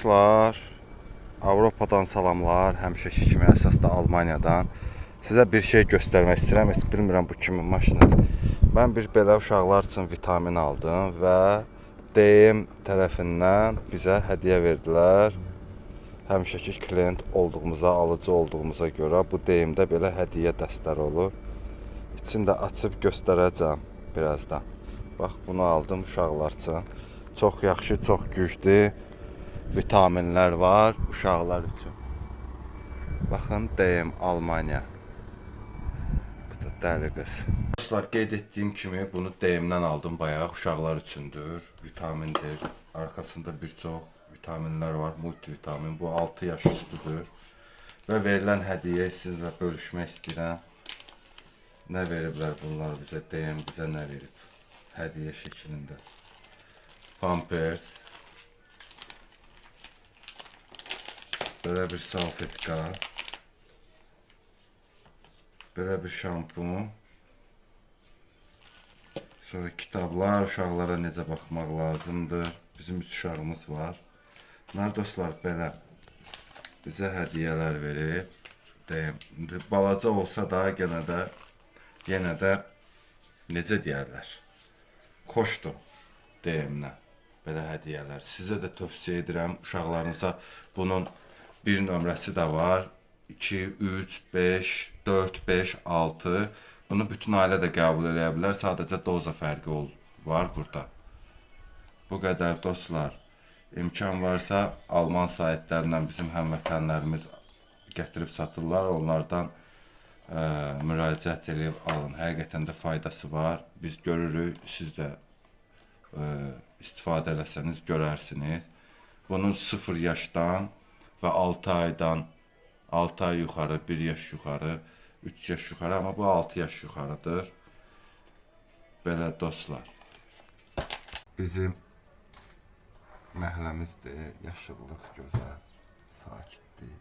Dostlar, Avropadan salamlar, həmişəki kimi əsasda Almaniyadan. Sizə bir şey göstərmək istəyirəm, heç bilmirəm bu kimin maşınıdır. Mən bir belə uşaqlar üçün vitamin aldım və DM tərəfindən bizə hədiyyə verdilər. Həmişəki klient olduğumuza, alıcı olduğumuza görə bu DM-də belə hədiyyə dəstləri olur. İçində açıb göstərəcəm birazdan. Bax, bunu aldım uşaqlar üçün. Çox yaxşı, çox güclü vitaminlər var uşaqlar üçün. Baxın, DM Almaniya. Bu da dəli qız. Dostlar, qeyd etdiyim kimi bunu DM-dən aldım bayaq. Uşaqlar üçündür, vitamindir. Arkasında bir çox vitaminlər var, multivitamin. Bu 6 yaş üstüdür. Və verilən hədiyyə sizlə bölüşmək istəyirəm. Nə veriblər bunlar bizə? DM bizə nə verib? Hədiyyə şəklində. Pampers. Belə bir salfetka. Belə bir şampun. Sonra kitablar, uşaqlara necə baxmaq lazımdır. Bizim 3 uşağımız var. Mən dostlar belə bizə hədiyyələr verib. Deyim, balaca olsa da yenə də necə deyərlər? Xoşdur DM-lə belə hədiyyələr. Sizə də tövsiyə edirəm uşaqlarınıza. Bunun bir nömrəsi də var. 2, 3, 5, 4, 5, 6. Bunu bütün ailə də qəbul edə bilər. Sadəcə doza fərqi var burada. Bu qədər dostlar. İmkan varsa Alman saytlarından bizim həmvətənlərimiz gətirib satırlar. Onlardan müraciət edib alın. Həqiqətən də faydası var. Biz görürük, siz də istifadə eləsəniz görərsiniz. Bunun 0 yaşdan və 6 aydan 6 ay yuxarı, 1 yaş yuxarı, 3 yaş yuxarı, amma bu 6 yaş yuxarıdır. Belə dostlar. Bizim məhəlləmizdir, yaşıllıq gözəl, sakitdir.